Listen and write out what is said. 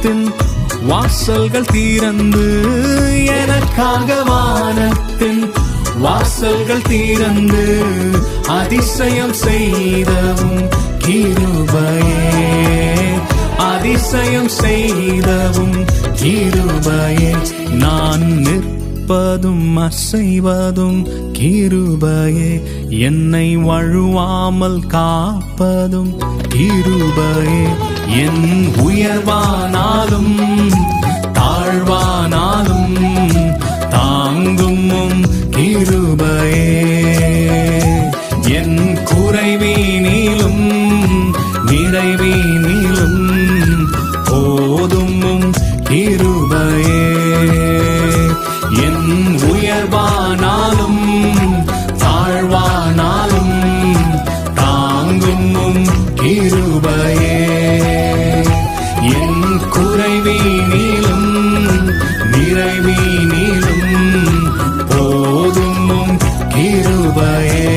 வானத்தின் வாசல்கள் திறந்து, எனக்காக வானத்தின் வாசல்கள் திறந்து, அதிசயம் செய்தவும் கிருபையே, அதிசயம் செய்தவும் கிருபையே. நான் நிற்பதும் அசைவதும் கிருபையே, என்னை வழுவாமல் காப்பதும் கிருபையே. என் உயர்வானாலும் தாழ்வானாலும் தாங்கும் கிருபையே, என் குறைவீனிலும் நிறைவீனிலும் போதும் கிருபையே. என் உயர்வானாலும் தாழ்வானாலும் தாங்கும் கிருபையே, என் குறைவீனிலும் நிறைவீனிலும் போதும் கிருபையே.